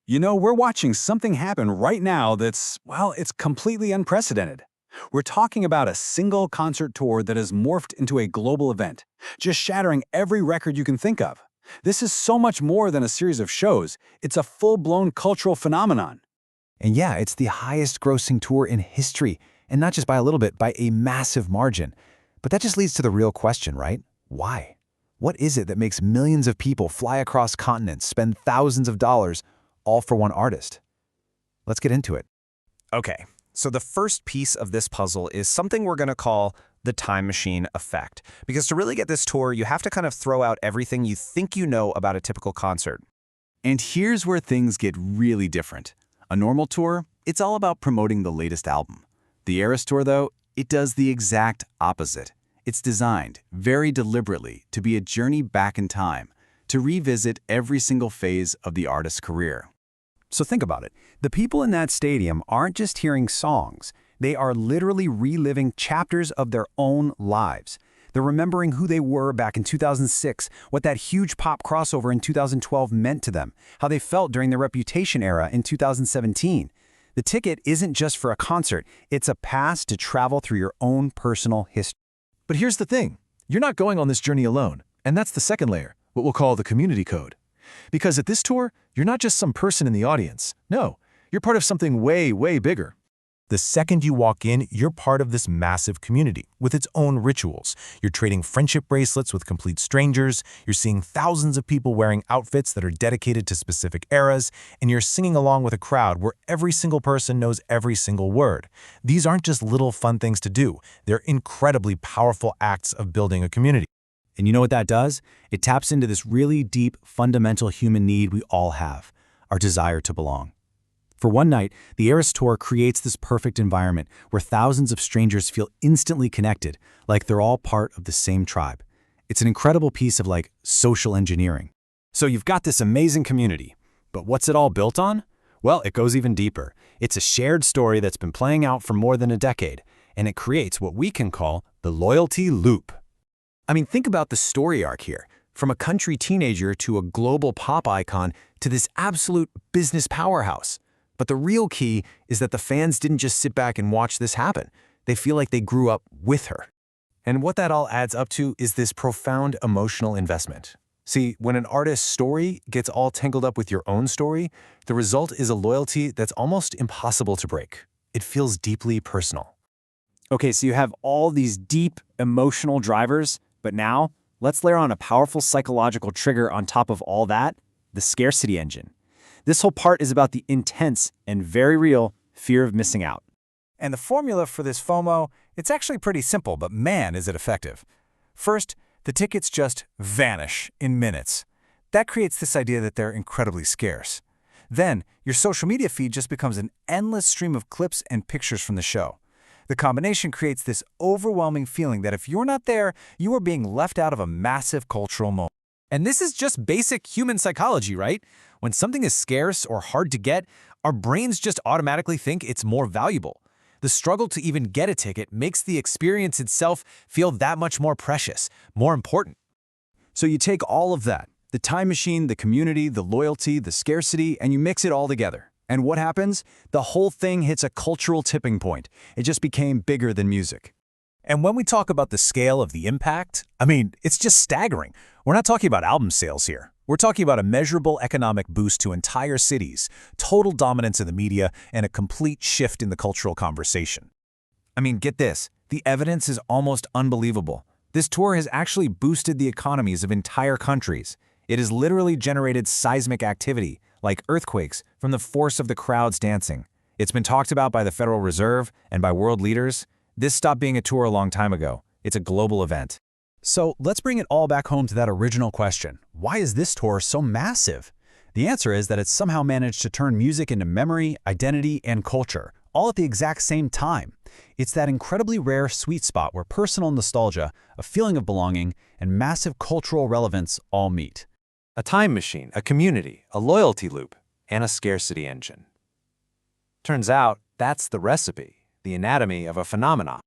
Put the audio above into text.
We're watching something happen right now it's completely unprecedented. We're talking about a single concert tour that has morphed into a global event, just shattering every record you can think of. This is so much more than a series of shows, it's a full-blown cultural phenomenon. And yeah, it's the highest grossing tour in history, and not just by a little bit, by a massive margin. But that just leads to the real question, right? Why? What is it that makes millions of people fly across continents, spend thousands of dollars, all for one artist? Let's get into it. Okay, so the first piece of this puzzle is something we're going to call the time machine effect. Because to really get this tour, you have to kind of throw out everything you think you know about a typical concert. And here's where things get really different. A normal tour, it's all about promoting the latest album. The Eras Tour, though, it does the exact opposite. It's designed, very deliberately, to be a journey back in time, to revisit every single phase of the artist's career. So think about it. The people in that stadium aren't just hearing songs. They are literally reliving chapters of their own lives. They're remembering who they were back in 2006, what that huge pop crossover in 2012 meant to them, how they felt during the Reputation era in 2017. The ticket isn't just for a concert, it's a pass to travel through your own personal history. But here's the thing. You're not going on this journey alone. And that's the second layer, what we'll call the community code. Because at this tour, you're not just some person in the audience. No, you're part of something way, way bigger. The second you walk in, you're part of this massive community with its own rituals. You're trading friendship bracelets with complete strangers, you're seeing thousands of people wearing outfits that are dedicated to specific eras, and you're singing along with a crowd where every single person knows every single word. These aren't just little fun things to do. They're incredibly powerful acts of building a community. And you know what that does? It taps into this really deep, fundamental human need we all have, our desire to belong. For one night, the Eras Tour creates this perfect environment where thousands of strangers feel instantly connected, like they're all part of the same tribe. It's an incredible piece of social engineering. So you've got this amazing community, but what's it all built on? Well, it goes even deeper. It's a shared story that's been playing out for more than a decade, and it creates what we can call the loyalty loop. I mean, think about the story arc here. From a country teenager to a global pop icon to this absolute business powerhouse. But the real key is that the fans didn't just sit back and watch this happen. They feel like they grew up with her. And what that all adds up to is this profound emotional investment. See, when an artist's story gets all tangled up with your own story, the result is a loyalty that's almost impossible to break. It feels deeply personal. Okay, so you have all these deep emotional drivers, but now let's layer on a powerful psychological trigger on top of all that, the scarcity engine. This whole part is about the intense and very real fear of missing out. And the formula for this FOMO, it's actually pretty simple, but man, is it effective. First, the tickets just vanish in minutes. That creates this idea that they're incredibly scarce. Then, your social media feed just becomes an endless stream of clips and pictures from the show. The combination creates this overwhelming feeling that if you're not there, you are being left out of a massive cultural moment. And this is just basic human psychology, right? When something is scarce or hard to get, our brains just automatically think it's more valuable. The struggle to even get a ticket makes the experience itself feel that much more precious, more important. So you take all of that, the time machine, the community, the loyalty, the scarcity, and you mix it all together. And what happens? The whole thing hits a cultural tipping point. It just became bigger than music. And when we talk about the scale of the impact, I mean, it's just staggering. We're not talking about album sales here. We're talking about a measurable economic boost to entire cities, total dominance in the media, and a complete shift in the cultural conversation. I mean, get this. The evidence is almost unbelievable. This tour has actually boosted the economies of entire countries. It has literally generated seismic activity, like earthquakes, from the force of the crowds dancing. It's been talked about by the Federal Reserve and by world leaders. This stopped being a tour a long time ago. It's a global event. So let's bring it all back home to that original question. Why is this tour so massive? The answer is that it's somehow managed to turn music into memory, identity, and culture, all at the exact same time. It's that incredibly rare sweet spot where personal nostalgia, a feeling of belonging, and massive cultural relevance all meet. A time machine, a community, a loyalty loop, and a scarcity engine. Turns out, that's the recipe, the anatomy of a phenomenon.